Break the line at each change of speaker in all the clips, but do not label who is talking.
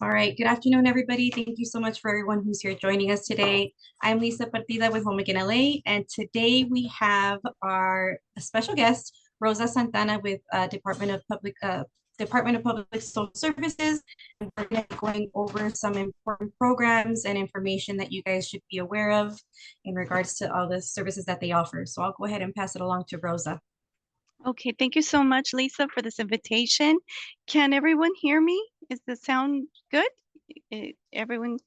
All right, good afternoon, everybody. Thank you so much for everyone who's here joining us today. I'm Lisa Partida with Home Again LA, and today we have our special guest, Rosa Santana with Department of Public Social Services. And we're gonna be going over some important programs and information that you guys should be aware of in regards to all the services that they offer. So I'll go ahead and pass it along to Rosa.
Okay, thank you so much, Lisa, for this invitation. Can everyone hear me? Is the sound good? Everyone?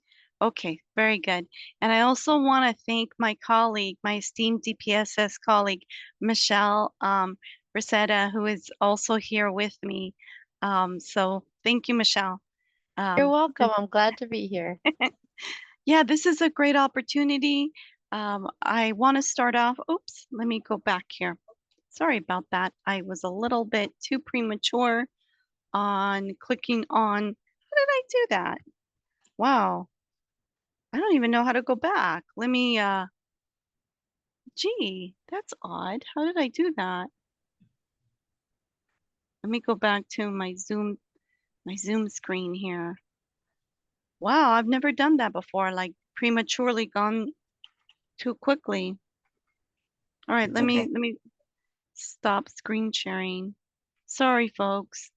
Okay, very good. And I also want to thank my colleague, my esteemed DPSS colleague, Michelle Rosetta, who is also here with me. So thank you, Michelle.
You're welcome. I'm glad to be here.
Yeah, this is a great opportunity. I want to start off. Oops, let me go back here. Sorry about that. I was a little bit too premature on clicking on. How did I do that? Wow. I don't even know how to go back. Let me, gee, that's odd. How did I do that? Let me go back to my Zoom screen here. Wow, I've never done that before, like prematurely gone too quickly. All right, let me stop screen sharing. Sorry, folks.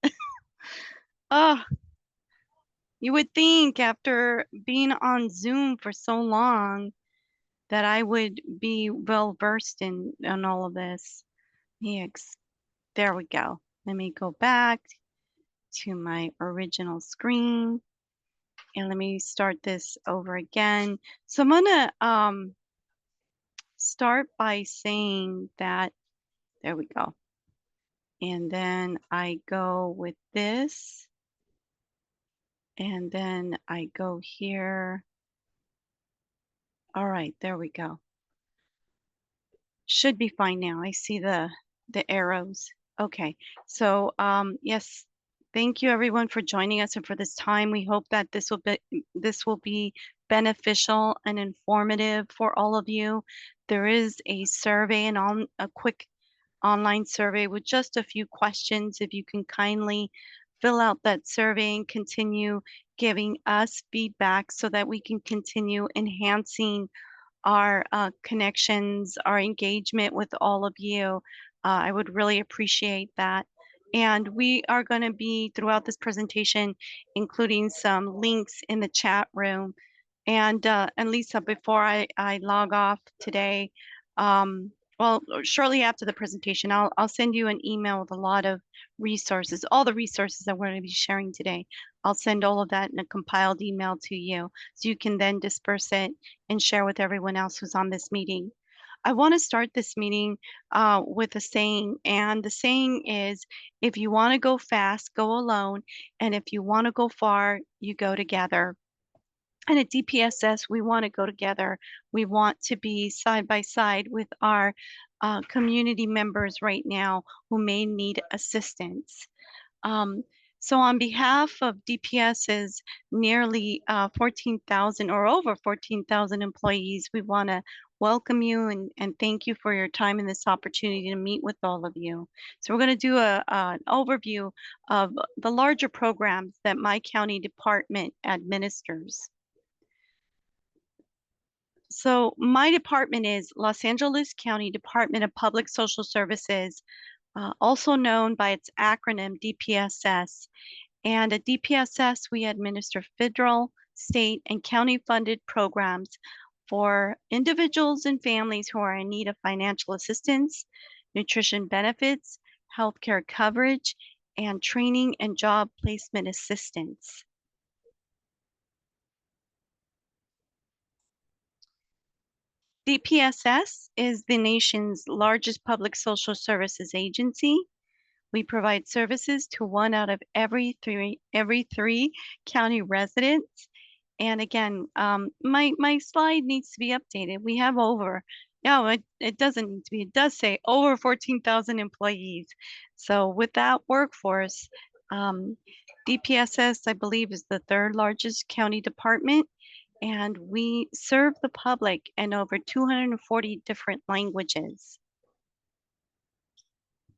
Oh, you would think after being on Zoom for so long that I would be well versed in all of this. There we go. Let me go back to my original screen and let me start this over again. So I'm gonna start by saying that, there we go. And then I go with this. And then I go here. All right, there we go. Should be fine now. I see the arrows. Okay, so yes, thank you everyone for joining us and for this time. We hope that this will be beneficial and informative for all of you. There is a survey and a quick online survey with just a few questions. If you can kindly fill out that survey and continue giving us feedback so that we can continue enhancing our connections, our engagement with all of you. I would really appreciate that. And we are going to be, throughout this presentation, including some links in the chat room. And Lisa, before I log off today, well, shortly after the presentation, I'll send you an email with a lot of resources, all the resources that we're going to be sharing today. I'll send all of that in a compiled email to you so you can then disperse it and share with everyone else who's on this meeting. I want to start this meeting with a saying, and the saying is, if you want to go fast, go alone, and if you want to go far, you go together. And at DPSS, we want to go together. We want to be side by side with our community members right now who may need assistance. So on behalf of DPS's nearly 14,000 or over 14,000 employees, we want to welcome you and thank you for your time and this opportunity to meet with all of you. So we're going to do an overview of the larger programs that my county department administers. So my department is Los Angeles County Department of Public Social Services, also known by its acronym DPSS. And at DPSS, we administer federal, state, and county-funded programs for individuals and families who are in need of financial assistance, nutrition benefits, healthcare coverage, and training and job placement assistance. DPSS is the nation's largest public social services agency. We provide services to 1 out of every three county residents. And again, my slide needs to be updated. We have over, no, it doesn't need to be, it does say over 14,000 employees. So with that workforce, DPSS, I believe, is the 3rd largest county department. And we serve the public in over 240 different languages.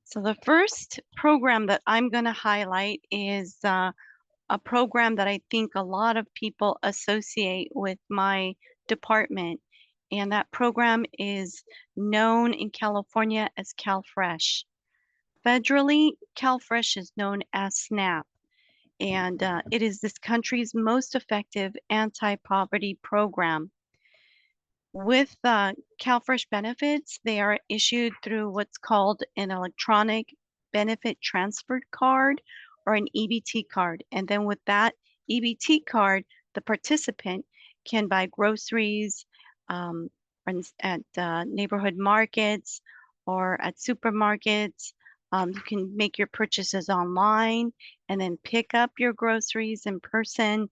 So the first program that I'm going to highlight is a program that I think a lot of people associate with my department. And that program is known in California as CalFresh. Federally, CalFresh is known as SNAP, and it is this country's most effective anti-poverty program. With CalFresh benefits, they are issued through what's called an electronic benefit transfer card or an EBT card. And then with that EBT card, the participant can buy groceries at neighborhood markets or at supermarkets. You can make your purchases online and then pick up your groceries in person.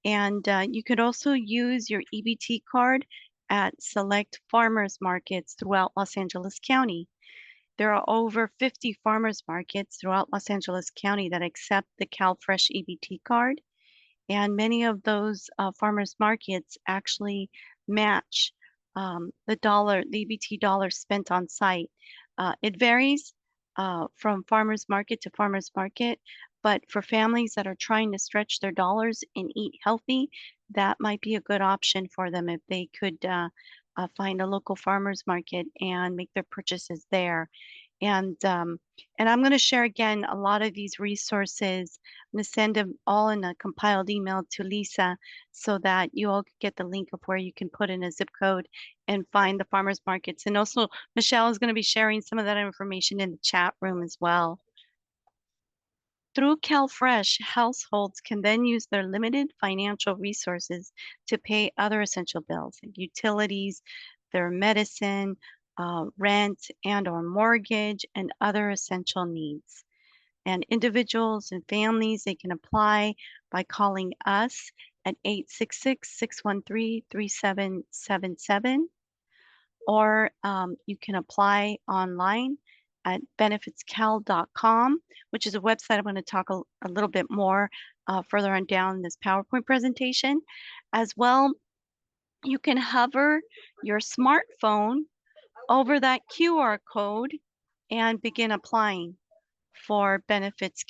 And you could also use your EBT card at select farmers markets throughout Los Angeles County. There are over 50 farmers markets throughout Los Angeles County that accept the CalFresh EBT card. And many of those farmers markets actually match the EBT dollar spent on site. It varies from farmers market to farmers market, but for families that are trying to stretch their dollars and eat healthy, that might be a good option for them if they could find a local farmers market and make their purchases there. And I'm going to share again a lot of these resources. I'm going to send them all in a compiled email to Lisa so that you all get the link of where you can put in a zip code and find the farmers markets. And also Michelle is going to be sharing some of that information in the chat room as well. Through CalFresh, households can then use their limited financial resources to pay other essential bills, like utilities, their medicine, rent and or mortgage, and other essential needs. And individuals and families, they can apply by calling us at 866-613-3777, or you can apply online at benefitscal.com, which is a website I'm going to talk a little bit more further on down in this PowerPoint presentation. As well, you can hover your smartphone over that QR code and begin applying for benefits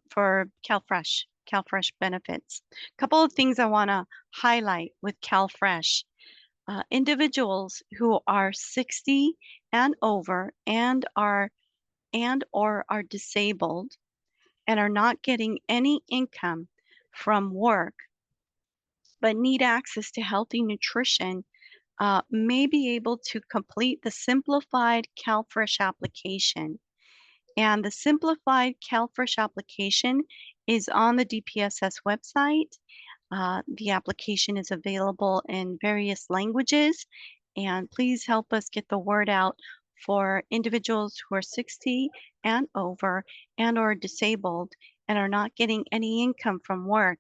for CalFresh benefits. A couple of things I want to highlight with CalFresh. Individuals who are 60 and over and or are disabled and are not getting any income from work but need access to healthy nutrition may be able to complete the simplified CalFresh application. And the simplified CalFresh application is on the DPSS website. The application is available in various languages, and please help us get the word out for individuals who are 60 and over and or disabled and are not getting any income from work.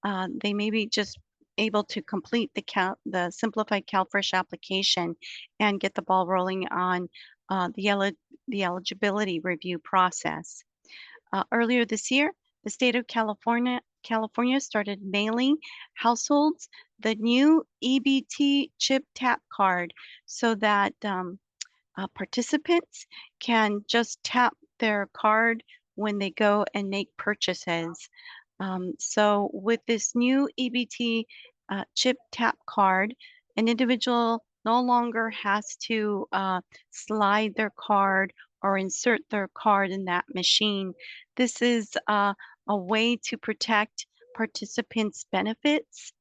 They may be just able to complete the simplified CalFresh application and get the ball rolling on the eligibility review process. Earlier this year, the state of California started mailing households the new EBT chip tap card so that participants can just tap their card when they go and make purchases. So with this new EBT chip tap card, an individual no longer has to slide their card or insert their card in that machine. This is a way to protect participants' benefits.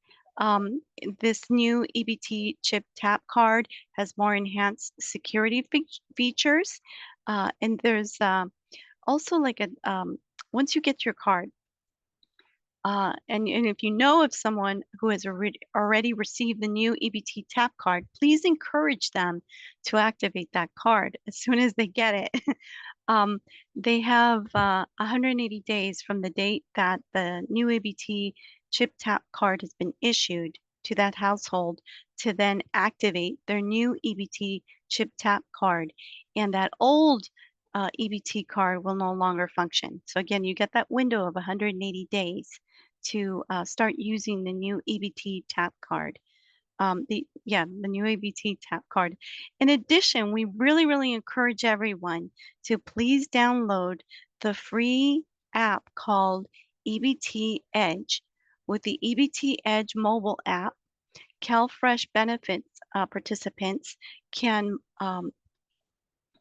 This new EBT chip tap card has more enhanced security features. And there's also like once you get your card, and if you know of someone who has already received the new EBT tap card, please encourage them to activate that card as soon as they get it. They have 180 days from the date that the new EBT chip tap card has been issued to that household to then activate their new EBT chip tap card. And that old EBT card will no longer function. So again, you get that window of 180 days to start using the new EBT tap card. The new EBT tap card. In addition, we really encourage everyone to please download the free app called EBT Edge. With the EBT Edge mobile app, CalFresh benefits participants can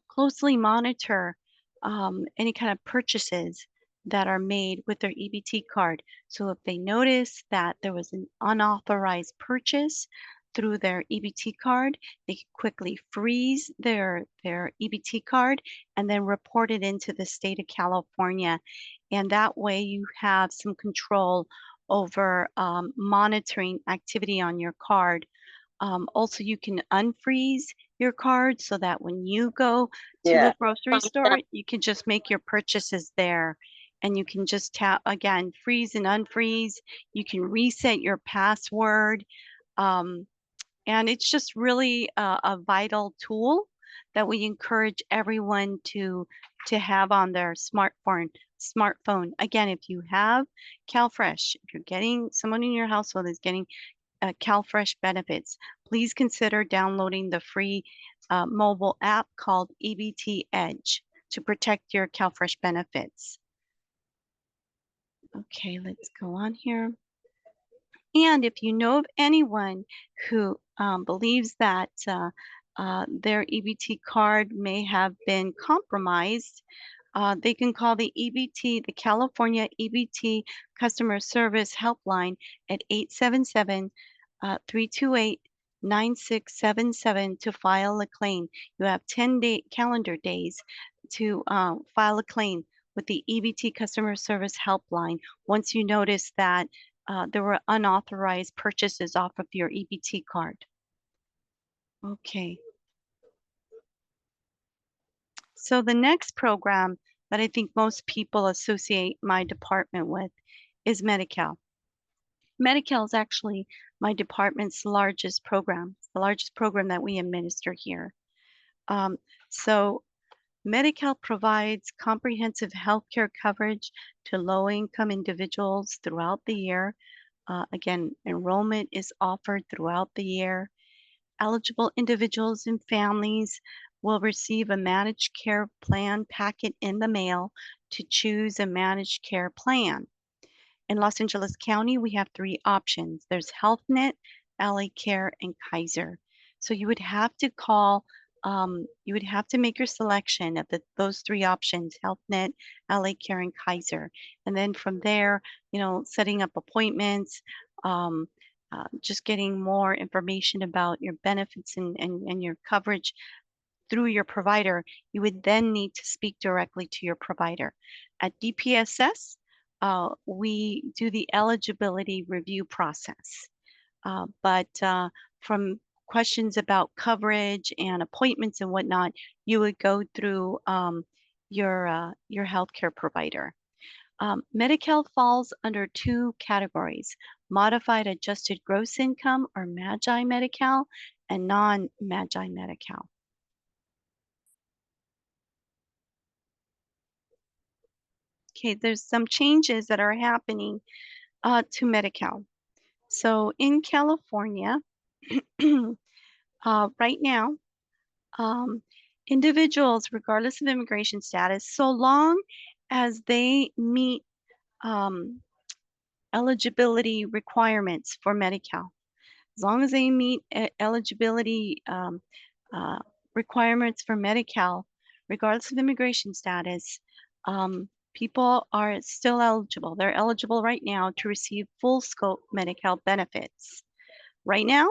closely monitor any kind of purchases that are made with their EBT card. So if they notice that there was an unauthorized purchase through their EBT card, they can quickly freeze their EBT card and then report it into the state of California. And that way you have some control over monitoring activity on your card. Also, you can unfreeze your card so that when you go to the grocery store, you can just make your purchases there. And you can just tap, again, freeze and unfreeze. You can reset your password. And it's just really a vital tool that we encourage everyone to have on their smartphone. Again, if you have CalFresh, if you're getting someone in your household is getting CalFresh benefits, please consider downloading the free mobile app called EBT Edge to protect your CalFresh benefits. Okay, let's go on here. And if you know of anyone who believes that their EBT card may have been compromised, they can call the California EBT Customer Service Helpline at 877-328-9677 to file a claim. You have 10 calendar days to file a claim with the EBT Customer Service Helpline once you notice that there were unauthorized purchases off of your EBT card. Okay. So the next program that I think most people associate my department with is Medi-Cal. Medi-Cal is actually my department's largest program, the largest program that we administer here. So Medi-Cal provides comprehensive healthcare coverage to low-income individuals throughout the year. Again, enrollment is offered throughout the year. Eligible individuals and families will receive a managed care plan packet in the mail to choose a managed care plan. In Los Angeles County, we have 3 options. There's HealthNet, LA Care, and Kaiser. So you would have to call, you would have to make your selection of those 3 options, HealthNet, LA Care, and Kaiser. And then from there, you know, setting up appointments, just getting more information about your benefits and your coverage through your provider, you would then need to speak directly to your provider. At DPSS, we do the eligibility review process. But from questions about coverage and appointments and whatnot, you would go through your healthcare provider. Medi-Cal falls under 2 categories: modified adjusted gross income, or MAGI Medi-Cal, and non-MAGI Medi-Cal. Okay, there's some changes that are happening to Medi-Cal. So in California, right now, individuals, regardless of immigration status, so long as they meet eligibility requirements for Medi-Cal, as long as they meet eligibility requirements for Medi-Cal, regardless of immigration status, people are still eligible. They're eligible right now to receive full scope Medi-Cal benefits. Right now,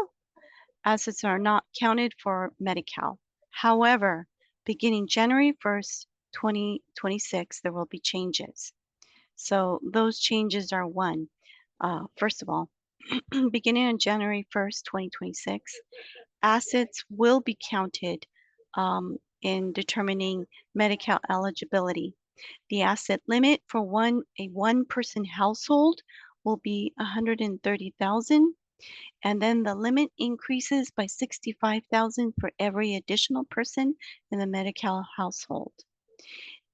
assets are not counted for Medi-Cal. However, beginning January 1st, 2026, there will be changes. So those changes are one. First of all, beginning on January 1st, 2026, assets will be counted in determining Medi-Cal eligibility. The asset limit for a one-person household will be $130,000, and then the limit increases by $65,000 for every additional person in the Medi-Cal household.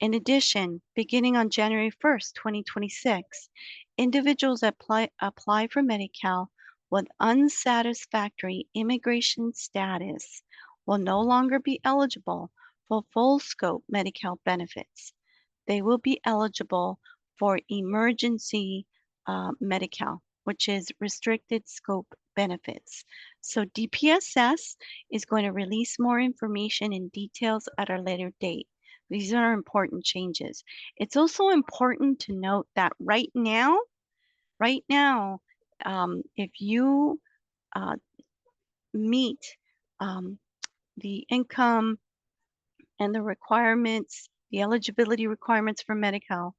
In addition, beginning on January 1st, 2026, individuals that apply for Medi-Cal with unsatisfactory immigration status will no longer be eligible for full scope Medi-Cal benefits. They will be eligible for emergency Medi-Cal, which is restricted scope benefits. So DPSS is going to release more information and details at a later date. These are important changes. It's also important to note that right now, if you meet the income and the requirements, the eligibility requirements for Medi-Cal,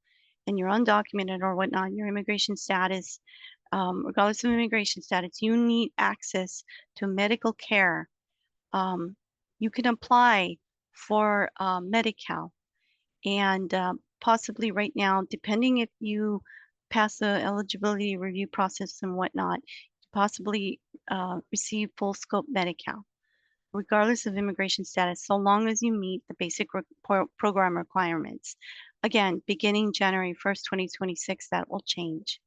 and you're undocumented or whatnot, your immigration status, regardless of immigration status, you need access to medical care. You can apply for Medi-Cal, and possibly right now, depending if you pass the eligibility review process and whatnot, possibly receive full scope Medi-Cal, regardless of immigration status, so long as you meet the basic program requirements. Again, beginning January 1st, 2026, that will change.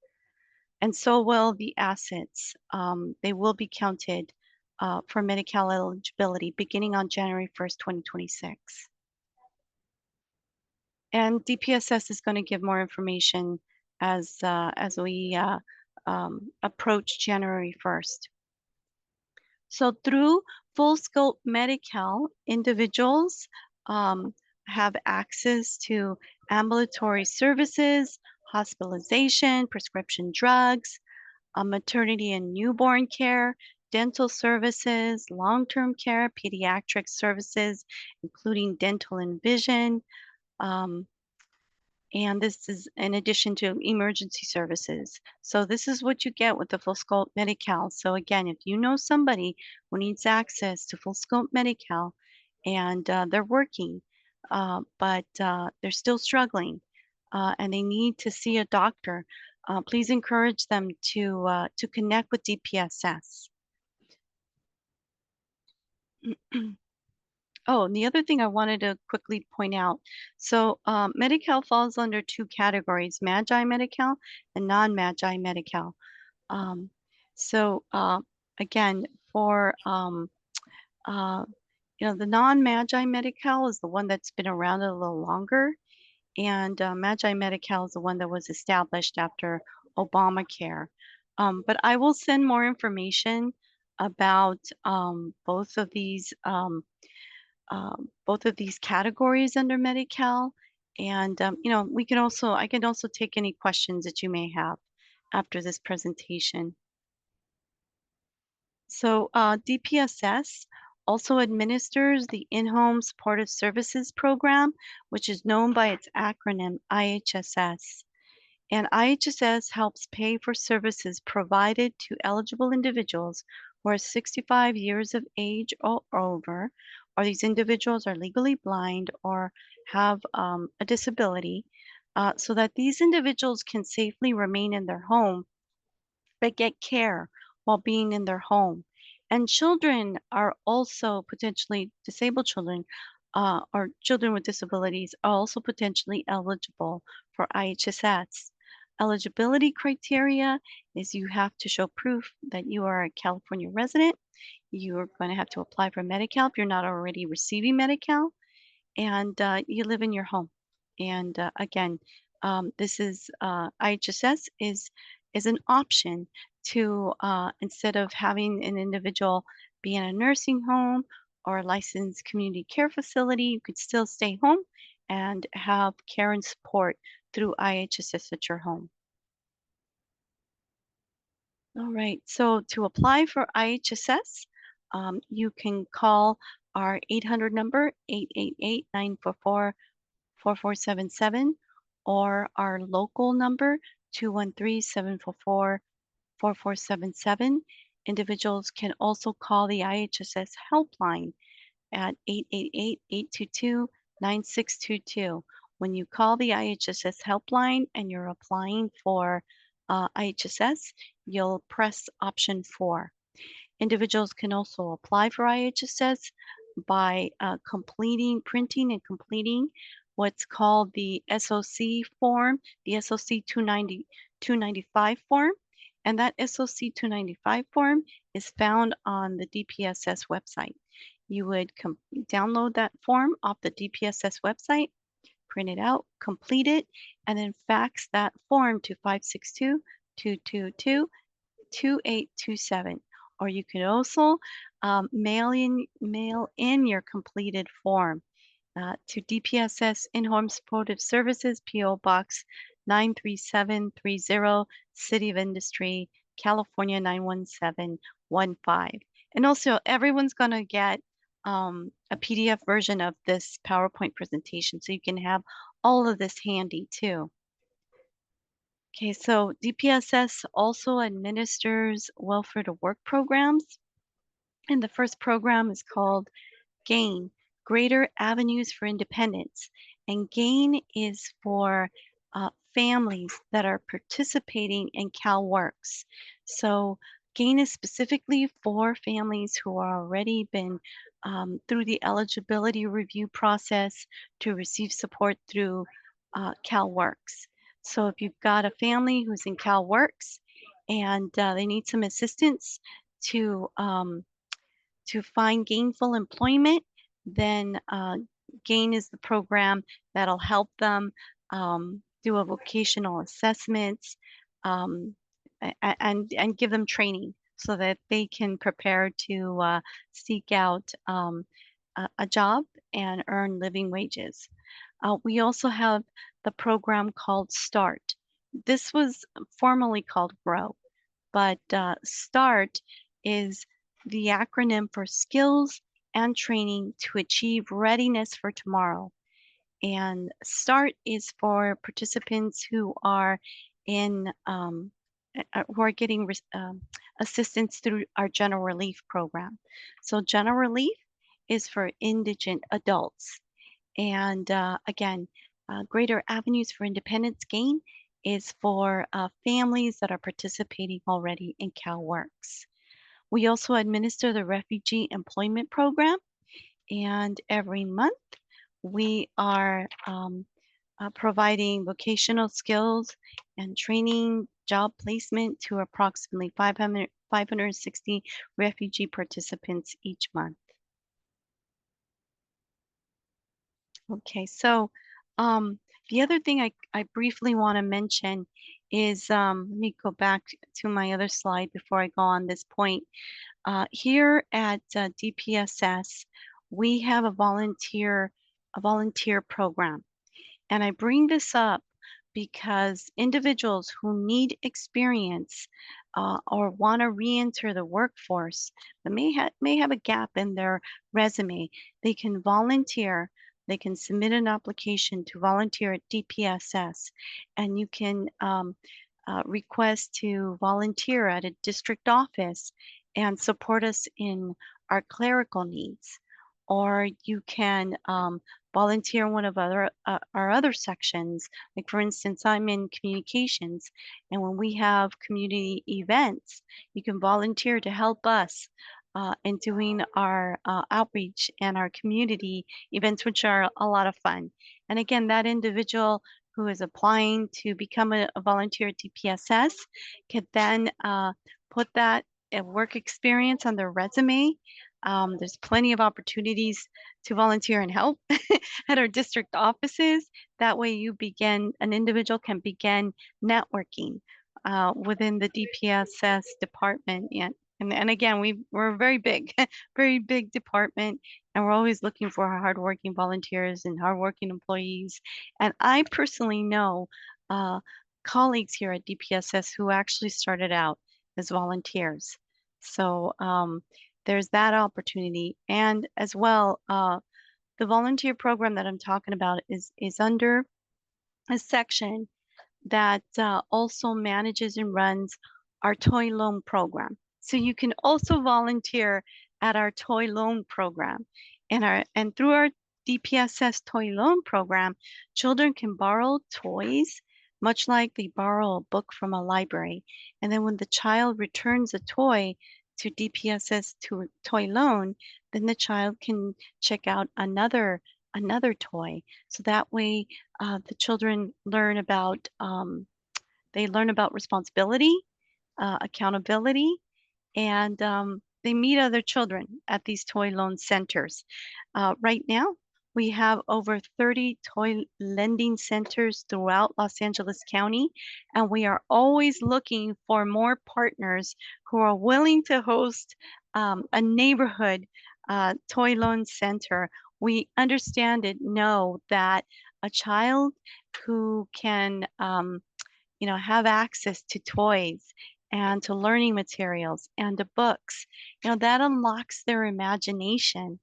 And so will the assets. They will be counted for Medi-Cal eligibility beginning on January 1st, 2026. And DPSS is going to give more information as we approach January 1st. So through full scope Medi-Cal, individuals have access to ambulatory services, hospitalization, prescription drugs, maternity and newborn care, dental services, long-term care, pediatric services, including dental and vision. And this is in addition to emergency services. So this is what you get with the full scope Medi-Cal. So again, if you know somebody who needs access to full scope Medi-Cal and they're working, but they're still struggling and they need to see a doctor, please encourage them to connect with DPSS. Oh, and the other thing I wanted to quickly point out, so Medi-Cal falls under two categories, Magi Medi-Cal and non-Magi Medi-Cal. So again, for the non-Magi Medi-Cal is the one that's been around a little longer, and Magi Medi-Cal is the one that was established after Obamacare. But I will send more information about both of these categories under Medi-Cal, and I can also take any questions that you may have after this presentation. So DPSS also administers the In-Home Supportive Services Program, which is known by its acronym IHSS. And IHSS helps pay for services provided to eligible individuals who are 65 years of age or over, or these individuals are legally blind or have a disability, so that these individuals can safely remain in their home but get care while being in their home. And children are also potentially disabled children or children with disabilities are also potentially eligible for IHSS. Eligibility criteria is you have to show proof that you are a California resident. You are going to have to apply for Medi-Cal if you're not already receiving Medi-Cal, and you live in your home. And again, this is IHSS is an option to instead of having an individual be in a nursing home or a licensed community care facility, you could still stay home and have care and support through IHSS at your home. All right, so to apply for IHSS, you can call our 800 number, 888-944-4477, or our local number, 213-744-4477. Individuals can also call the IHSS helpline at 888-822-9622. When you call the IHSS helpline and you're applying for IHSS, you'll press option 4. Individuals can also apply for IHSS by printing and completing what's called the SOC form, the SOC 295 form. And that SOC 295 form is found on the DPSS website. You would download that form off the DPSS website, print it out, complete it, and then fax that form to 562-222-2827. Or you can also mail in your completed form to DPSS In-Home Supportive Services, P.O. Box 93730, City of Industry, California 91715. And also, everyone's going to get a PDF version of this PowerPoint presentation, so you can have all of this handy too. Okay, so DPSS also administers welfare to work programs. And the first program is called GAIN, Greater Avenues for Independence. And GAIN is for families that are participating in CalWorks. So GAIN is specifically for families who are already been through the eligibility review process to receive support through CalWorks. So if you've got a family who's in CalWorks and they need some assistance to find gainful employment, then GAIN is the program that'll help them do a vocational assessments and give them training so that they can prepare to seek out a job and earn living wages. We also have the program called START. This was formerly called GROW, but START is the acronym for Skills and Training to Achieve Readiness for Tomorrow. And START is for participants who are in who are getting assistance through our General Relief program. So General Relief is for indigent adults. And again, Greater Avenues for Independence GAIN is for families that are participating already in CalWorks. We also administer the Refugee Employment Program, and every month we are providing vocational skills and training job placement to approximately 560 refugee participants each month. Okay, so the other thing I briefly want to mention is, let me go back to my other slide before I go on this point. Here at DPSS, we have a volunteer program. And I bring this up because individuals who need experience or want to re-enter the workforce, but may have a gap in their resume, they can volunteer. They can submit an application to volunteer at DPSS, and you can request to volunteer at a district office and support us in our clerical needs. Or you can volunteer in one of our other sections. Like for instance, I'm in communications, and when we have community events, you can volunteer to help us in doing our outreach and our community events, which are a lot of fun. And again, that individual who is applying to become a volunteer at DPSS can then put that work experience on their resume. There's plenty of opportunities to volunteer and help at our district offices. That way an individual can begin networking within the DPSS department. And again, we're a very big, very big department, and we're always looking for hardworking volunteers and hardworking employees. And I personally know colleagues here at DPSS who actually started out as volunteers. So there's that opportunity. And as well, the volunteer program that I'm talking about is under a section that also manages and runs our toy loan program. So you can also volunteer at our toy loan program. And through our DPSS toy loan program, children can borrow toys, much like they borrow a book from a library. And then when the child returns a toy to DPSS to toy loan, then the child can check out another toy. So that way the children learn about responsibility, accountability, and they meet other children at these toy loan centers. Right now, We have over 30 toy lending centers throughout Los Angeles County, and we are always looking for more partners who are willing to host a neighborhood toy loan center. We understand and know that a child who can have access to toys and to learning materials and to books, that unlocks their imagination.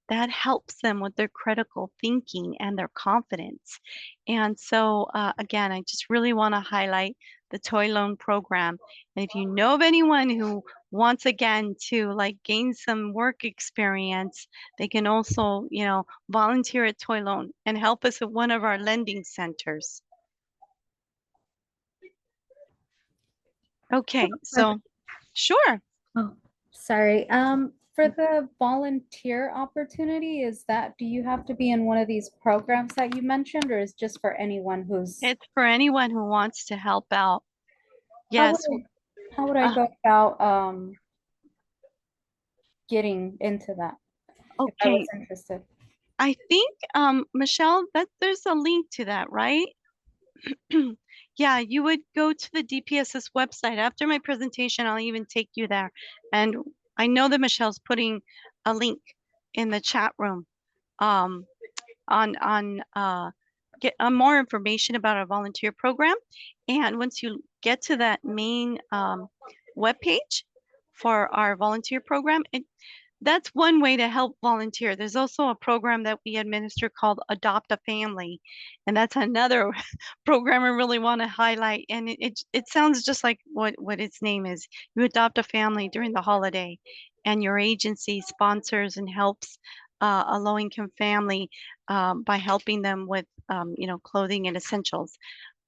That helps them with their critical thinking and their confidence. And so, again, I just really want to highlight the Toy Loan Program. And if you know of anyone who wants, again, to like gain some work experience, they can also, volunteer at Toy Loan and help us at one of our lending centers. Okay, so sure.
Oh, sorry. For the volunteer opportunity, do you have to be in one of these programs that you mentioned, or is just for anyone who's?
It's for anyone who wants to help out.
How
Yes.
how would I go about getting into that if I was
Okay.
interested?
I think, Michelle, that there's a link to that, right? Yeah, you would go to the DPSS website. After my presentation, I'll even take you there. And I know that Michelle's putting a link in the chat room on get more information about our volunteer program. And once you get to that main webpage for our volunteer program, that's one way to help volunteer. There's also a program that we administer called Adopt a Family, and that's another program I really want to highlight. And it sounds just like what its name is. You adopt a family during the holiday, and your agency sponsors and helps a low-income family by helping them with clothing and essentials.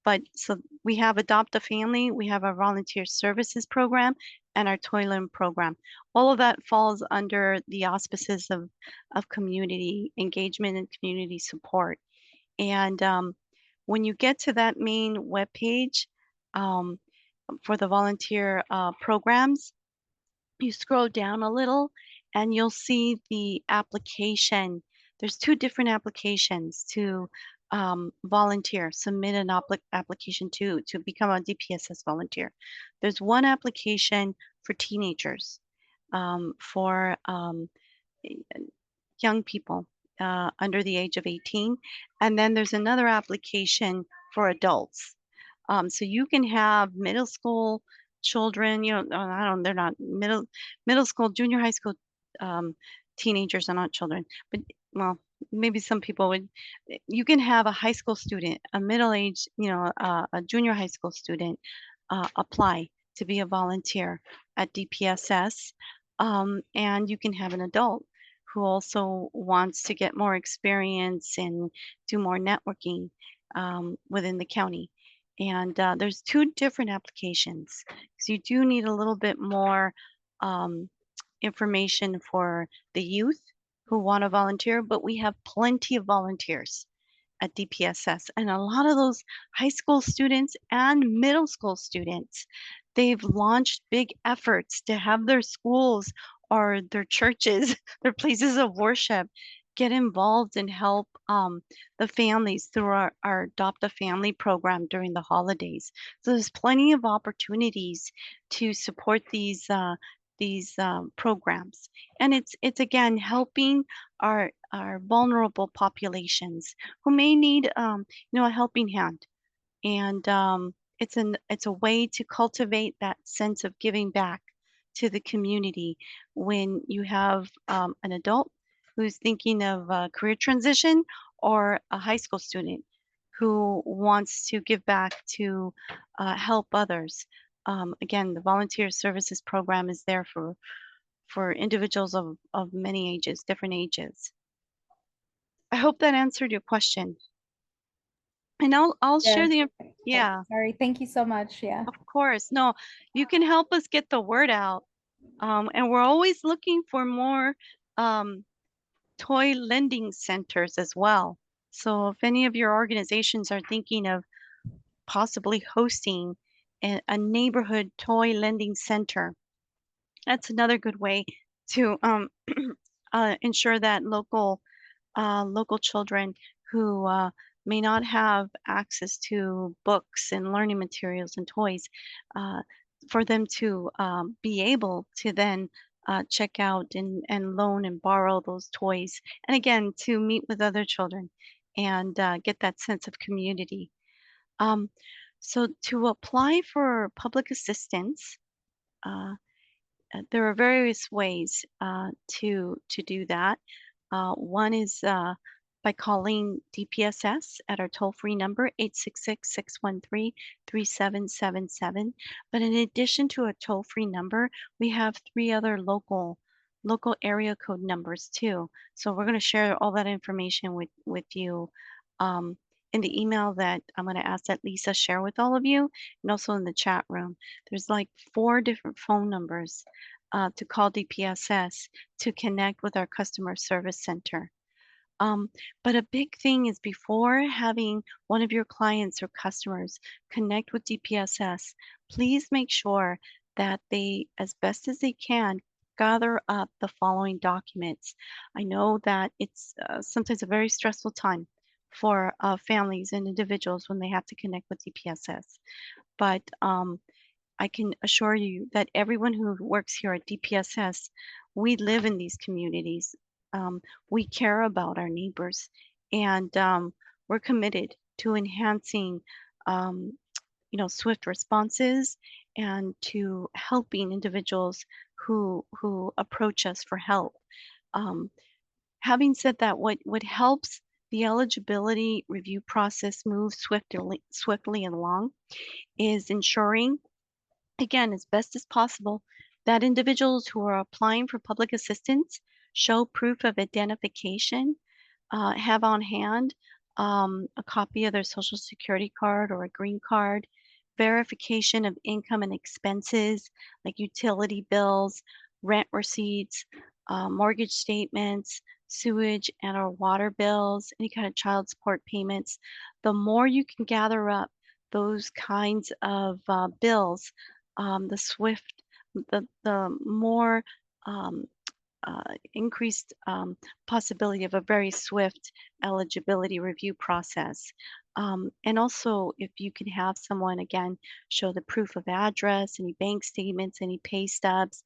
But so we have Adopt a Family, we have our volunteer services program, and our Toy Loan program. All of that falls under the auspices of community engagement and community support. And when you get to that main webpage for the volunteer programs, you scroll down a little and you'll see the application. There's two different applications to volunteer, submit an application to become a DPSS volunteer. There's one application for teenagers, for young people under the age of 18. And then there's another application for adults. So you can have middle school children, they're not middle school, junior high school teenagers are not children, but well, maybe some people would. You can have a high school student, a middle age, a junior high school student apply to be a volunteer at DPSS, and you can have an adult who also wants to get more experience and do more networking within the county. And there's two different applications because you do need a little bit more information for the youth who want to volunteer, but we have plenty of volunteers at DPSS. And a lot of those high school students and middle school students, they've launched big efforts to have their schools or their churches, their places of worship, get involved and help the families through our Adopt a Family program during the holidays. So there's plenty of opportunities to support these programs. And it's again helping our vulnerable populations who may need a helping hand. And it's a way to cultivate that sense of giving back to the community when you have an adult who's thinking of a career transition or a high school student who wants to give back to help others. Again, the volunteer services program is there for individuals of many ages, different ages. I hope that answered your question. And I'll share the, yeah.
Sorry, thank you so much, yeah.
Of course, no, you can help us get the word out. And we're always looking for more toy lending centers as well. So if any of your organizations are thinking of possibly hosting a neighborhood toy lending center, that's another good way to ensure that local local children who may not have access to books and learning materials and toys, uh, for them to be able to then check out and loan and borrow those toys. And again, to meet with other children and get that sense of community. Um, so to apply for public assistance, uh, there are various ways to do that. One is by calling DPSS at our toll-free number 866-613-3777. But in addition to a toll-free number, we have 3 other local area code numbers too. So we're going to share all that information with you in the email that I'm going to ask that Lisa share with all of you, and also in the chat room. There's like 4 different phone numbers to call DPSS to connect with our customer service center. But a big thing is, before having one of your clients or customers connect with DPSS, please make sure that they, as best as they can, gather up the following documents. I know that it's sometimes a very stressful time for families and individuals when they have to connect with DPSS. But I can assure you that everyone who works here at DPSS, we live in these communities. We care about our neighbors, and we're committed to enhancing, swift responses and to helping individuals who approach us for help. Having said that, what helps the eligibility review process move swiftly along is ensuring, again, as best as possible, that individuals who are applying for public assistance show proof of identification, have on hand a copy of their social security card or a green card, verification of income and expenses like utility bills, rent receipts, mortgage statements, sewage and or water bills, any kind of child support payments. The more you can gather up those kinds of bills, the more increased possibility of a very swift eligibility review process. And also, if you can have someone, again, show the proof of address, any bank statements, any pay stubs.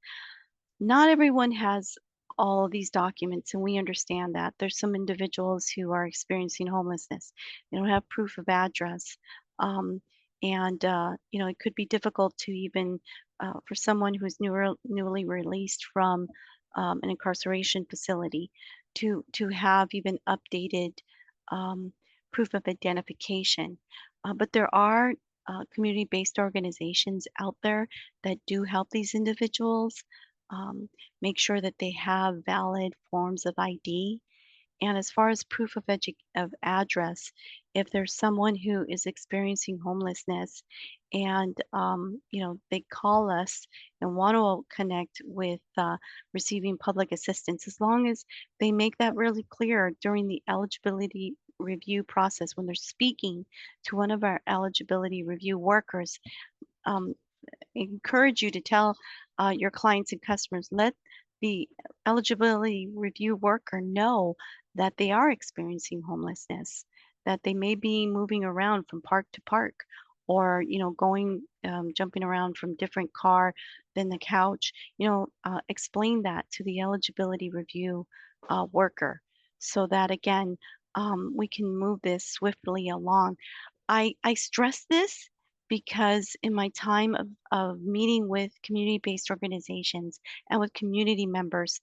Not everyone has all of these documents, and we understand that. There's some individuals who are experiencing homelessness. They don't have proof of address. And it could be difficult to even, for someone who's newly released from an incarceration facility, to have even updated proof of identification. But there are community-based organizations out there that do help these individuals make sure that they have valid forms of ID. And as far as proof of address, if there's someone who is experiencing homelessness and they call us and want to connect with receiving public assistance, as long as they make that really clear during the eligibility review process when they're speaking to one of our eligibility review workers, encourage you to tell your clients and customers, let the eligibility review worker know that they are experiencing homelessness, that they may be moving around from park to park, or going jumping around from different car than the couch. Explain that to the eligibility review worker, so that again we can move this swiftly along. I stress this because in my time of meeting with community-based organizations and with community members,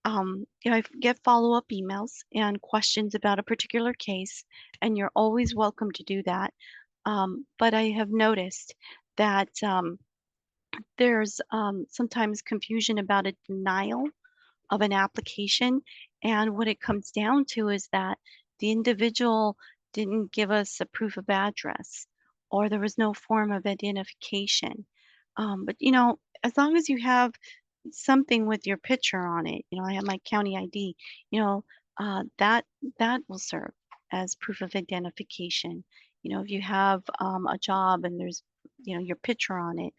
I get follow-up emails and questions about a particular case, and you're always welcome to do that. But I have noticed that there's sometimes confusion about a denial of an application. And what it comes down to is that the individual didn't give us a proof of address, or there was no form of identification. But as long as you have something with your picture on it, I have my county ID, that will serve as proof of identification. If you have a job and there's your picture on it,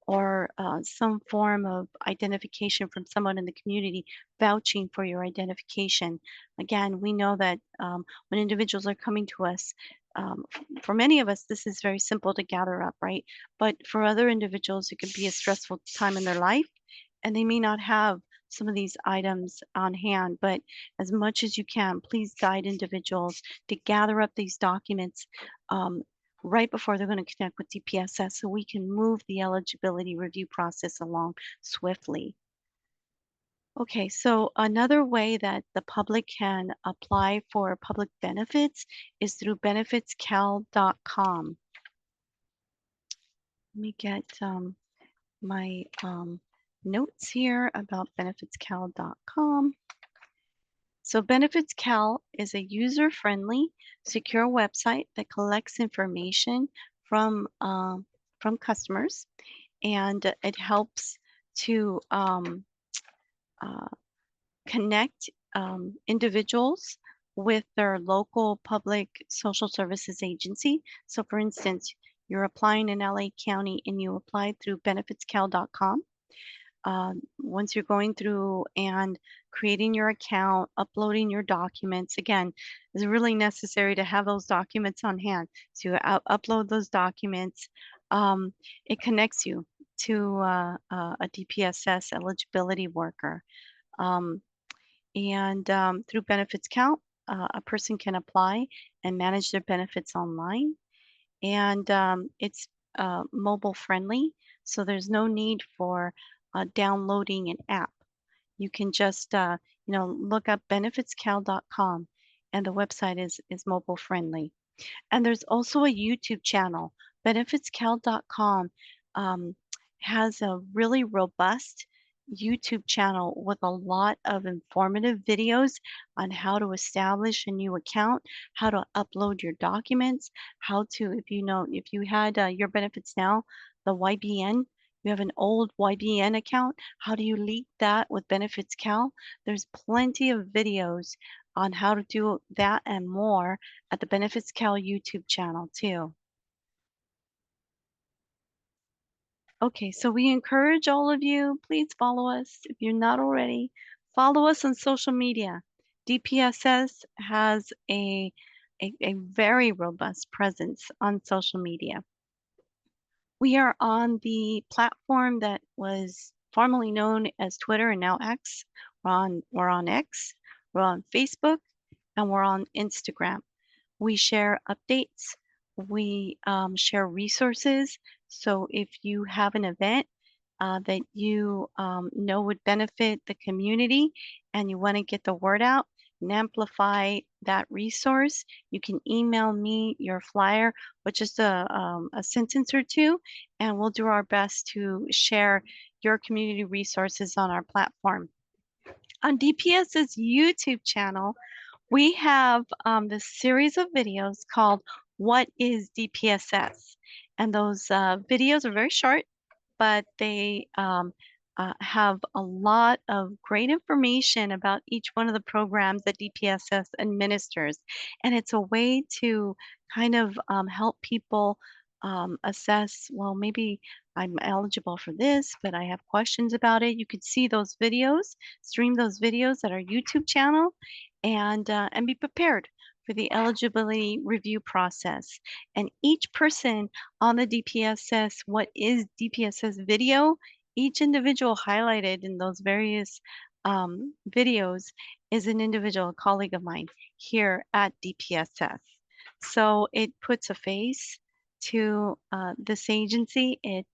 or some form of identification from someone in the community vouching for your identification. Again, we know that when individuals are coming to us, for many of us, this is very simple to gather up, right? But for other individuals, it could be a stressful time in their life, and they may not have some of these items on hand. But as much as you can, please guide individuals to gather up these documents right before they're going to connect with DPSS so we can move the eligibility review process along swiftly. Okay, so another way that the public can apply for public benefits is through benefitscal.com. Let me get my notes here about benefitscal.com. So BenefitsCal is a user-friendly, secure website that collects information from customers, and it helps to connect individuals with their local public social services agency. So for instance, you're applying in LA County and you applied through benefitscal.com. Once you're going through and creating your account, uploading your documents, again, it's really necessary to have those documents on hand. So you upload those documents. It connects you to a DPSS eligibility worker. Through BenefitsCal, a person can apply and manage their benefits online. And it's mobile friendly, so there's no need for downloading an app. You can just look up benefitscal.com, and the website is mobile friendly. And there's also a YouTube channel. Benefitscal.com has a really robust YouTube channel with a lot of informative videos on how to establish a new account, how to upload your documents, how to, if you had your benefits now, the YBN, you have an old YBN account, how do you link that with BenefitsCal? There's plenty of videos on how to do that and more at the BenefitsCal YouTube channel too. Okay, so we encourage all of you, please follow us if you're not already. Follow us on social media. DPSS has a very robust presence on social media. We are on the platform that was formerly known as Twitter and now X. We're on X, we're on Facebook, and we're on Instagram. We share updates, we share resources. So if you have an event that you know would benefit the community and you want to get the word out and amplify that resource, you can email me your flyer with just a sentence or two, and we'll do our best to share your community resources on our platform. On DPS's YouTube channel, we have this series of videos called What is DPSS? And those videos are very short, but they have a lot of great information about each one of the programs that DPSS administers. And it's a way to kind of help people assess, well, maybe I'm eligible for this, but I have questions about it. You could see those videos, stream those videos at our YouTube channel, and be prepared for the eligibility review process. And each person on the DPSS, What is DPSS video, each individual highlighted in those various videos is an individual, a colleague of mine here at DPSS. So it puts a face to this agency. It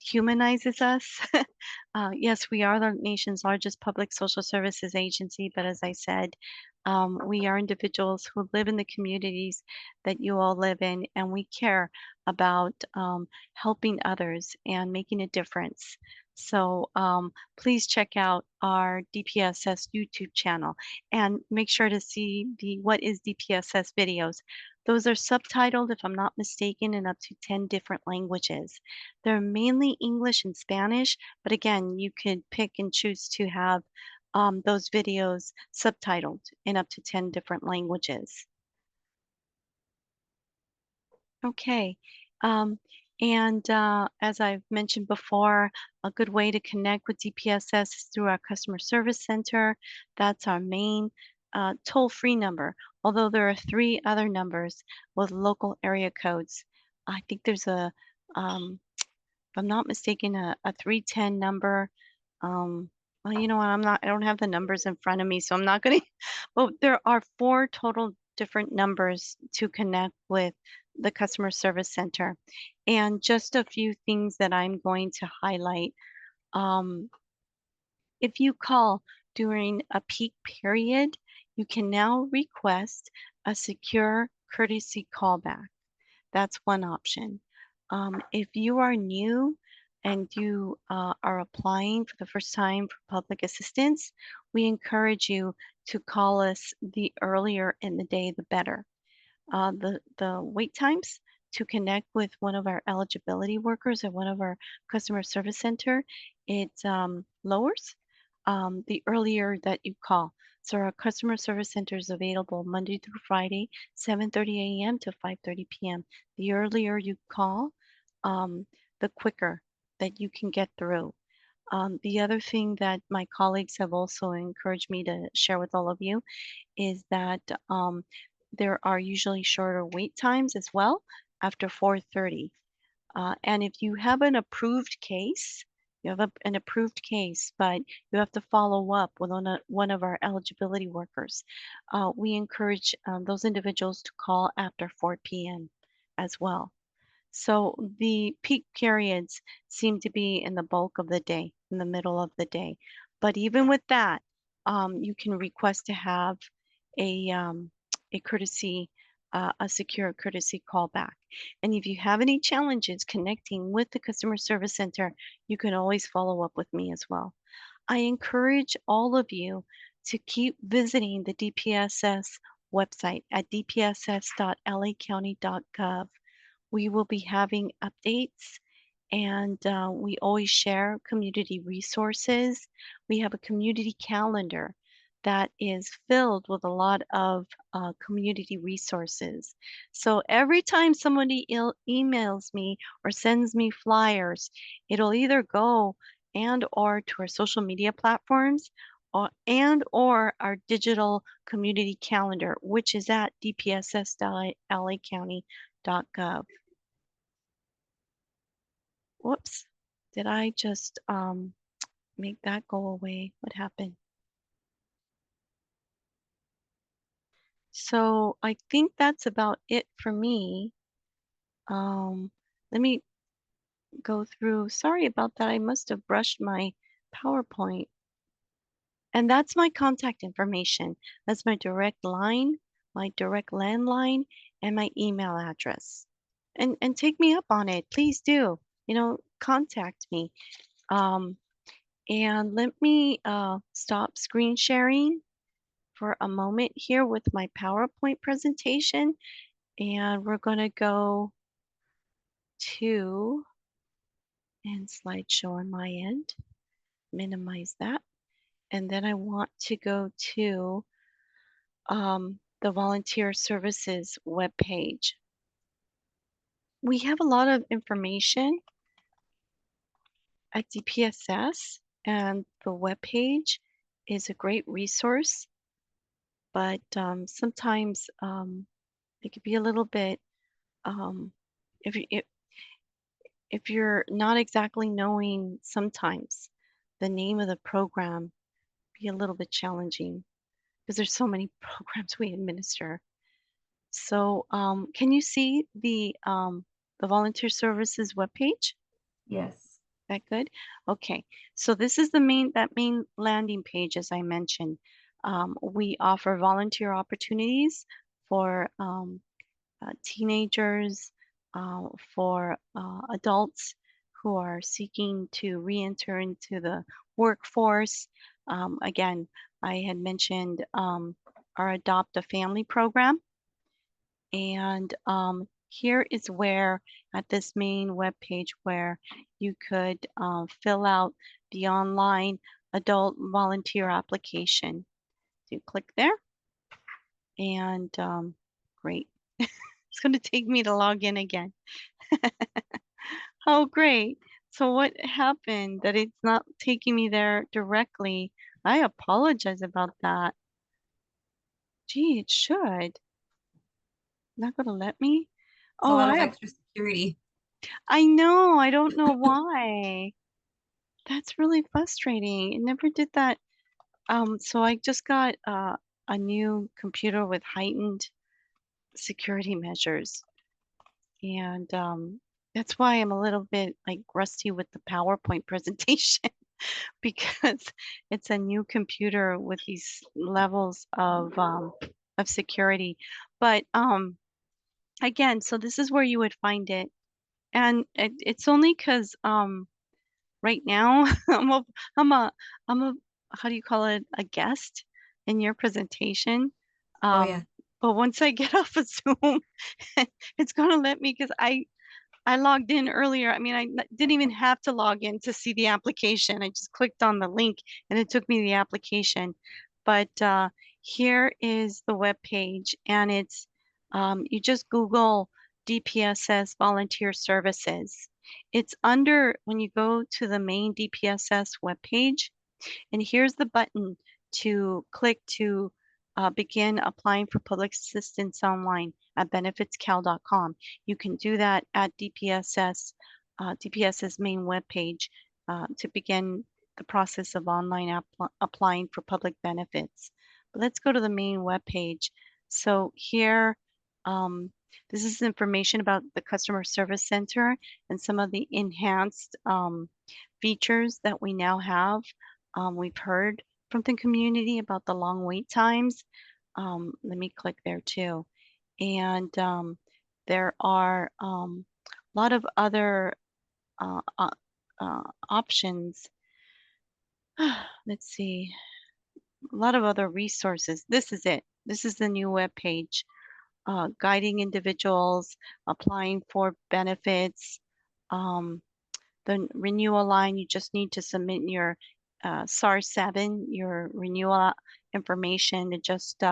humanizes us. Yes, we are the nation's largest public social services agency, but as I said, we are individuals who live in the communities that you all live in, and we care about helping others and making a difference. So please check out our DPSS YouTube channel and make sure to see the What is DPSS videos. Those are subtitled, if I'm not mistaken, in up to 10 different languages. They're mainly English and Spanish, but again, you could pick and choose to have those videos subtitled in up to 10 different languages. Okay, And as I've mentioned before, a good way to connect with DPSS is through our customer service center. That's our main toll-free number, although there are 3 other numbers with local area codes. I think there's if I'm not mistaken, a 310 number. Well, you know what? I don't have the numbers in front of me, so I'm not going to. But there are 4 total different numbers to connect with the customer service center. And just a few things that I'm going to highlight. Um, if you call during a peak period, you can now request a secure courtesy callback. That's one option. If you are new and you are applying for the first time for public assistance, we encourage you to call us the earlier in the day, the better. The wait times to connect with one of our eligibility workers at one of our customer service center, it lowers the earlier that you call. So our customer service center is available Monday through Friday, 7:30 a.m. to 5:30 p.m. The earlier you call, the quicker that you can get through. The other thing that my colleagues have also encouraged me to share with all of you is that there are usually shorter wait times as well after 4:30. And if you have an approved case, you have an approved case, but you have to follow up with one of our eligibility workers. We encourage those individuals to call after 4 p.m. as well. So the peak periods seem to be in the bulk of the day, in the middle of the day. But even with that, you can request to have a courtesy, a secure courtesy callback. And if you have any challenges connecting with the customer service center, you can always follow up with me as well. I encourage all of you to keep visiting the DPSS website at dpss.lacounty.gov. We will be having updates and we always share community resources. We have a community calendar that is filled with a lot of community resources. So every time somebody emails me or sends me flyers, it'll either go and or to our social media platforms and or our digital community calendar, which is at dpss.lacounty.gov. Whoops, did I just make that go away? What happened? So I think that's about it for me. Let me go through. Sorry about that. I must have brushed my PowerPoint. And that's my contact information. That's my direct line, my direct landline, and my email address. And take me up on it. Please do. You know, contact me. And let me stop screen sharing for a moment here with my PowerPoint presentation. And we're going to go to and slideshow on my end, minimize that. And then I want to go to the Volunteer Services webpage. We have a lot of information at DPSS, and the webpage is a great resource, but sometimes it could be a little bit, if you're not exactly knowing sometimes the name of the program, be a little bit challenging because there's so many programs we administer. So can you see the Volunteer Services webpage?
Yes.
That good? Okay, so this is the main landing page, as I mentioned. We offer volunteer opportunities for teenagers, for adults who are seeking to re-enter into the workforce. Again, I had mentioned our Adopt a Family program. And here is where, at this main web page, where you could fill out the online adult volunteer application. So you click there, and great. It's going to take me to log in again. Oh, great. So what happened that it's not taking me there directly? I apologize about that. Gee, it should. Not gonna let me?
It's a
Oh,
lot of extra security.
I know. I don't know why. That's really frustrating. It never did that. So I just got a new computer with heightened security measures. And that's why I'm a little bit like rusty with the PowerPoint presentation because it's a new computer with these levels of security. But again, so this is where you would find it. And it's only because right now I'm a I'm a how do you call it, a guest in your presentation.
Oh yeah.
But once I get off of Zoom, it's gonna let me because I logged in earlier. I mean, didn't even have to log in to see the application. I just clicked on the link and it took me to the application. But here is the web page, and it's you just Google DPSS Volunteer Services. It's under when you go to the main DPSS web page, and here's the button to click to begin applying for public assistance online at benefitscal.com. You can do that at DPS's main webpage to begin the process of online applying for public benefits. But let's go to the main webpage. So here, this is information about the customer service center and some of the enhanced features that we now have. We've heard from the community about the long wait times. Let me click there too. And there are a lot of other options. Let's see, a lot of other resources. This is it. This is the new web page, guiding individuals, applying for benefits. The renewal line, you just need to submit your SAR-7, your renewal information to just,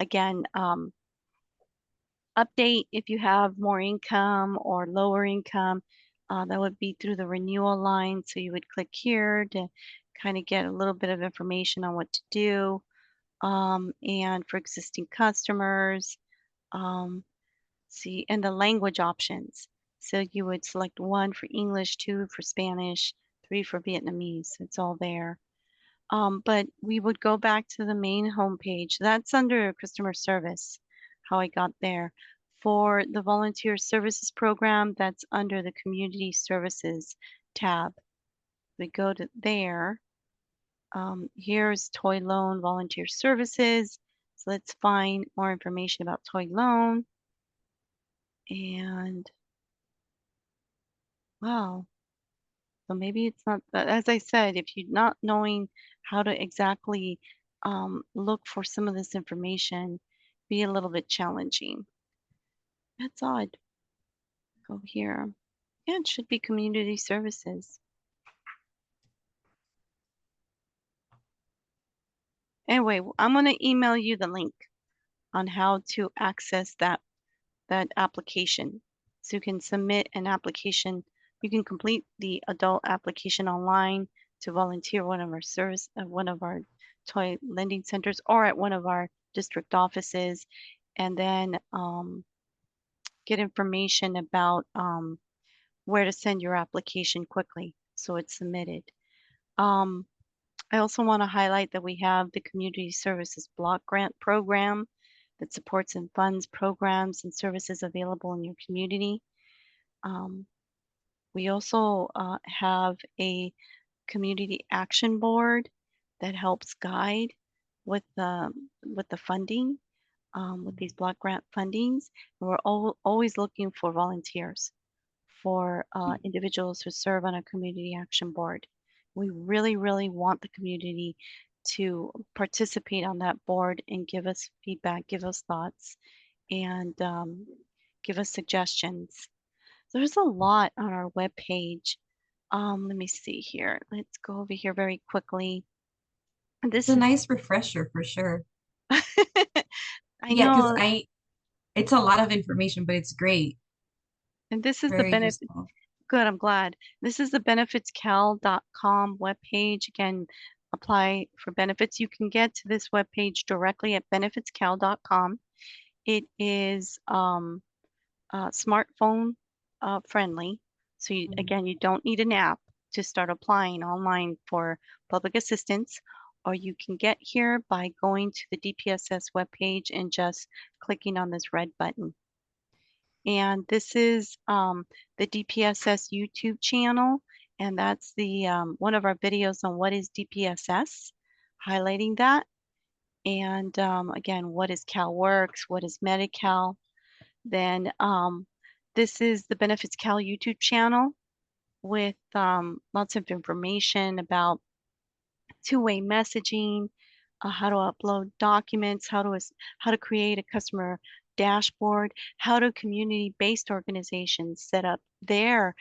again, update if you have more income or lower income. That would be through the renewal line. So you would click here to kind of get a little bit of information on what to do. And for existing customers, see, and the language options. So you would select 1 for English, 2 for Spanish, 3 for Vietnamese. It's all there. But we would go back to the main homepage. That's under customer service, how I got there. For the volunteer services program, that's under the community services tab. We go to there. Here's toy loan volunteer services. So let's find more information about toy loan. And wow, so maybe it's not, as I said, if you're not knowing how to exactly look for some of this information, be a little bit challenging. That's odd. Go here. Yeah, it should be community services. Anyway, I'm going to email you the link on how to access that application. So you can submit an application. You can complete the adult application online to volunteer one of our toy lending centers or at one of our district offices, and then get information about where to send your application quickly so it's submitted. I also want to highlight that we have the Community Services Block Grant Program that supports and funds programs and services available in your community. We also have a community action board that helps guide with the funding, with these block grant fundings. And we're always looking for volunteers, for individuals who serve on a community action board. We really, really want the community to participate on that board and give us feedback, give us thoughts, and give us suggestions. There's a lot on our webpage. Let me see here. Let's go over here very quickly.
It's a nice refresher for sure.
I
Yeah, because
know.
it's a lot of information, but it's great.
And this is the
Very
benefit.
useful.
Good, I'm glad. This is the benefitscal.com webpage. Again, apply for benefits. You can get to this webpage directly at benefitscal.com. It is smartphone friendly. So again, you don't need an app to start applying online for public assistance, or you can get here by going to the DPSS webpage and just clicking on this red button. And this is the DPSS YouTube channel, and that's the one of our videos on what is DPSS, highlighting that. And again, what is CalWorks, what is Medi-Cal. Then this is the Benefits Cal YouTube channel with lots of information about two-way messaging, how to upload documents, how to create a customer dashboard, how do community-based organizations set up their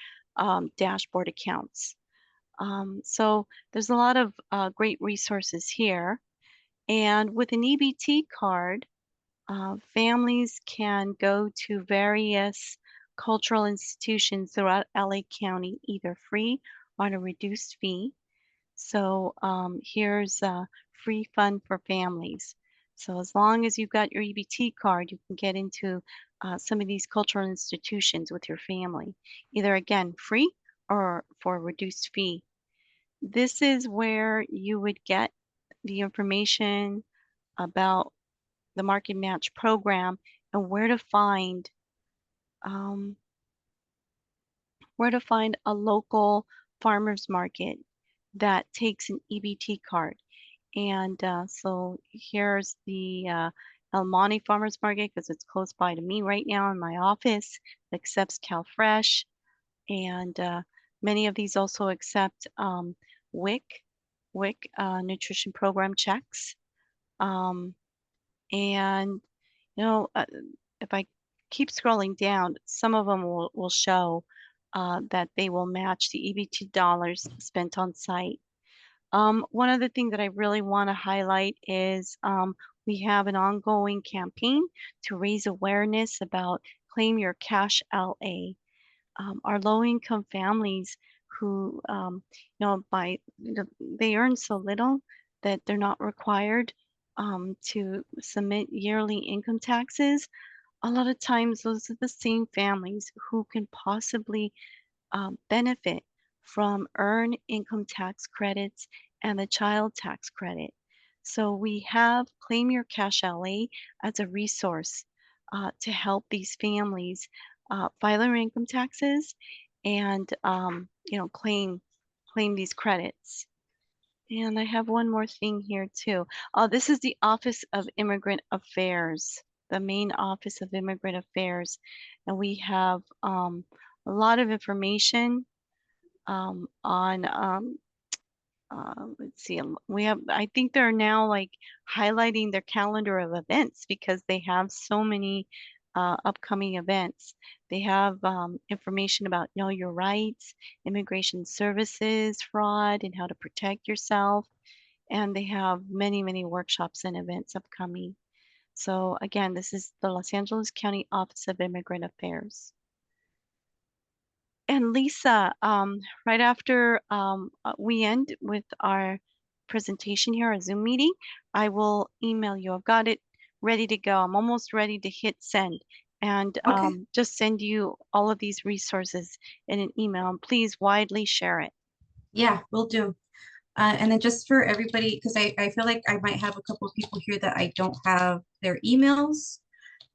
dashboard accounts. So there's a lot of great resources here. And with an EBT card, families can go to various cultural institutions throughout LA County, either free or at a reduced fee. So here's free fun for families. So as long as you've got your EBT card, you can get into some of these cultural institutions with your family, either again, free or for a reduced fee. This is where you would get the information about the Market Match program and where to find a local farmers market that takes an EBT card. And so here's the El Monte Farmers Market because it's close by to me right now in my office. It accepts CalFresh, and many of these also accept WIC nutrition program checks. And if I keep scrolling down, some of them will show that they will match the EBT dollars spent on site. One other thing that I really want to highlight is we have an ongoing campaign to raise awareness about Claim Your Cash LA. Our low-income families who, they earn so little that they're not required to submit yearly income taxes. A lot of times, those are the same families who can possibly benefit from earned income tax credits and the child tax credit. So we have Claim Your Cash LA as a resource to help these families file their income taxes and claim these credits. And I have one more thing here too. This is the Office of Immigrant Affairs, the main Office of Immigrant Affairs, and we have a lot of information on let's see, I think they're now like highlighting their calendar of events because they have so many upcoming events. They have information about know your rights, immigration services, fraud, and how to protect yourself. And they have many, many workshops and events upcoming. So again, this is the Los Angeles County Office of Immigrant Affairs. And Lisa, right after we end with our presentation here, our Zoom meeting, I will email you. I've got it ready to go. I'm almost ready to hit send and just send you all of these resources in an email. And please widely share it.
Yeah, will do. And then just for everybody, because I feel like I might have a couple of people here that I don't have their emails.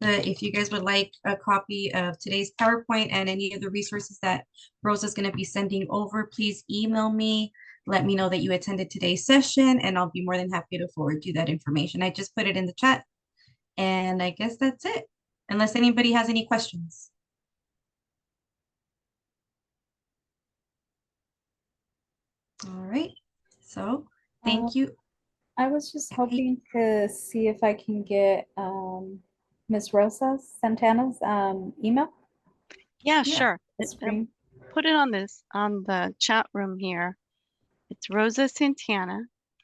But if you guys would like a copy of today's PowerPoint and any of the resources that Rosa's going to be sending over, please email me. Let me know that you attended today's session, and I'll be more than happy to forward you that information. I just put it in the chat, and I guess that's it, unless anybody has any questions. All right, so thank you.
I was just hoping to see if I can get Ms. Rosa Santana's email.
Yeah, sure.
Put
it on the chat room here. It's Rosa Santana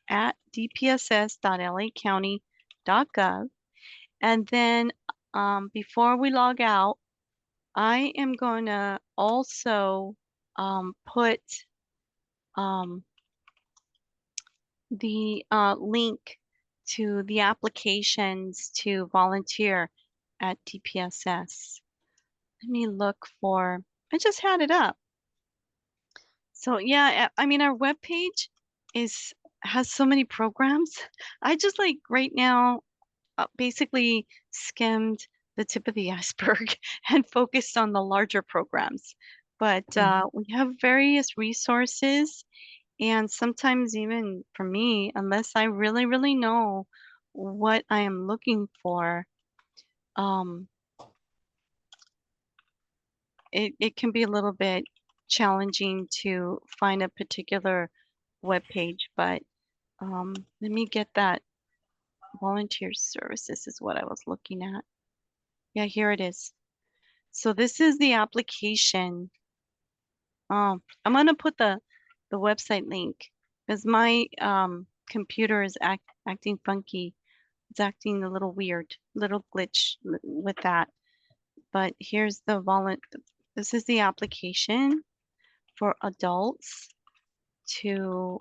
at dpss.lacounty.gov. And then before we log out, I am going to also put the link to the applications to volunteer at DPSS. Let me look for, I just had it up. So yeah, I mean, our webpage has so many programs. I just like right now basically skimmed the tip of the iceberg and focused on the larger programs. But we have various resources, and sometimes even for me, unless I really, really know what I am looking for, it can be a little bit challenging to find a particular web page. But let me get that. Volunteer services is what I was looking at. Yeah, here it is. So this is the application. I'm gonna put the website link because my computer is acting funky. It's acting a little weird, little glitch with that. But here's the this is the application for adults to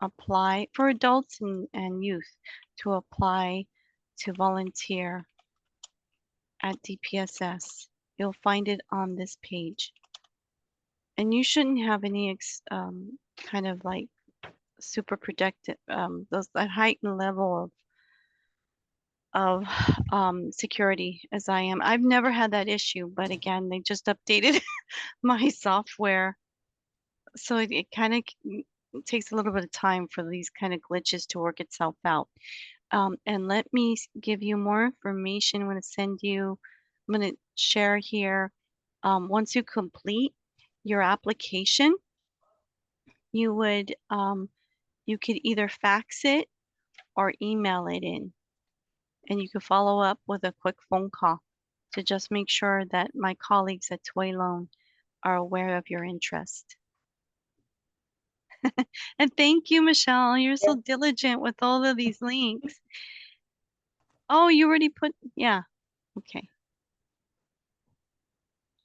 apply, for adults and youth to apply to volunteer at DPSS. You'll find it on this page. And you shouldn't have any kind of like super protected, that heightened level of security as I am. I've never had that issue, but again, they just updated my software. So it kind of takes a little bit of time for these kind of glitches to work itself out. And let me give you more information. I'm going to send you, I'm going to share here. Once you complete your application, you would, you could either fax it or email it in. And you could follow up with a quick phone call to just make sure that my colleagues at Toy Loan are aware of your interest. And thank you, Michelle. You're so diligent with all of these links. Oh, you already put, yeah, okay.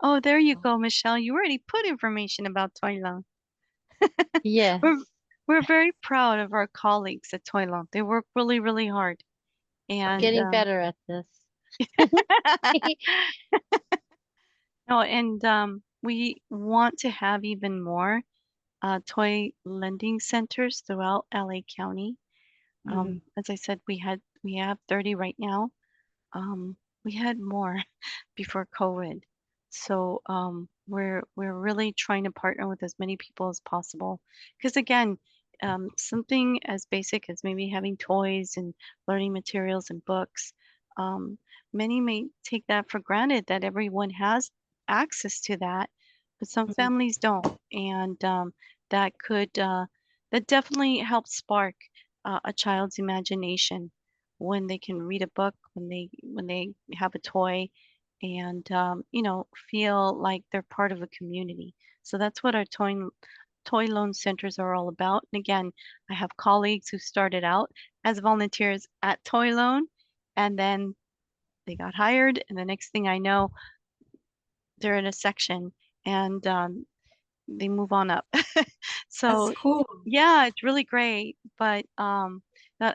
Oh, there you go, Michelle. You already put information about Toy Loan.
Yes.
We're very proud of our colleagues at Toy Loan. They work really, really hard. And
Getting better at this.
no, and we want to have even more toy lending centers throughout LA County. As I said, we have 30 right now. We had more before COVID. So we're really trying to partner with as many people as possible. Because again, something as basic as maybe having toys and learning materials and books, many may take that for granted that everyone has access to that, but some families don't. And that could, that definitely helps spark a child's imagination when they can read a book, when they have a toy, and you know, feel like they're part of a community. So that's what our toy loan centers are all about. And again, I have colleagues who started out as volunteers at Toy Loan, and then they got hired, and the next thing I know, they're in a section, and they move on up. So
That's cool.
yeah, it's really great. But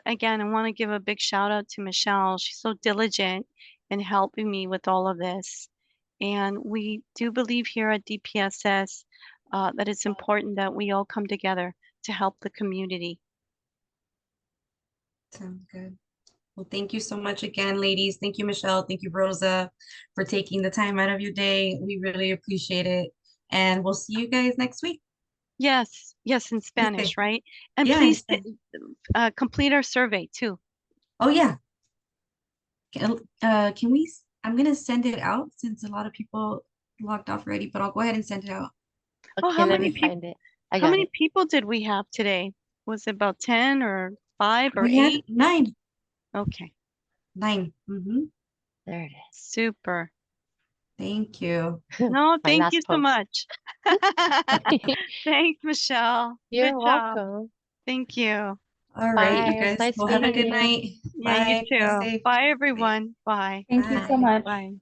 again, I want to give a big shout out to Michelle. She's so diligent in helping me with all of this. And we do believe here at DPSS that it's important that we all come together to help the community.
Sounds good. Well, thank you so much again, ladies. Thank you, Michelle. Thank you, Rosa, for taking the time out of your day. We really appreciate it. And we'll see you guys next week.
Yes, yes, in Spanish, right? And
Yeah,
please complete our survey too.
oh, yeah. Can we, I'm going to send it out since a lot of people logged off already, but I'll go ahead and send it out.
Oh,
Okay,
how
let
many
me find it. I
How
got
many
it.
people did we have today? Was it about 10 or 5 or
We had
8?
9.
Okay,
9.
There it is.
super.
Thank you.
No,
My
thank
last
you so
post.
much. Thanks, Michelle.
You're
Good job.
welcome.
Thank you.
All right,
Bye.
you
It was
guys.
nice
Well, have a
meeting
good
you.
night.
Yeah, you
Bye. Be
too.
safe.
Bye, everyone. Bye.
Thank you so
Bye.
much.
Bye.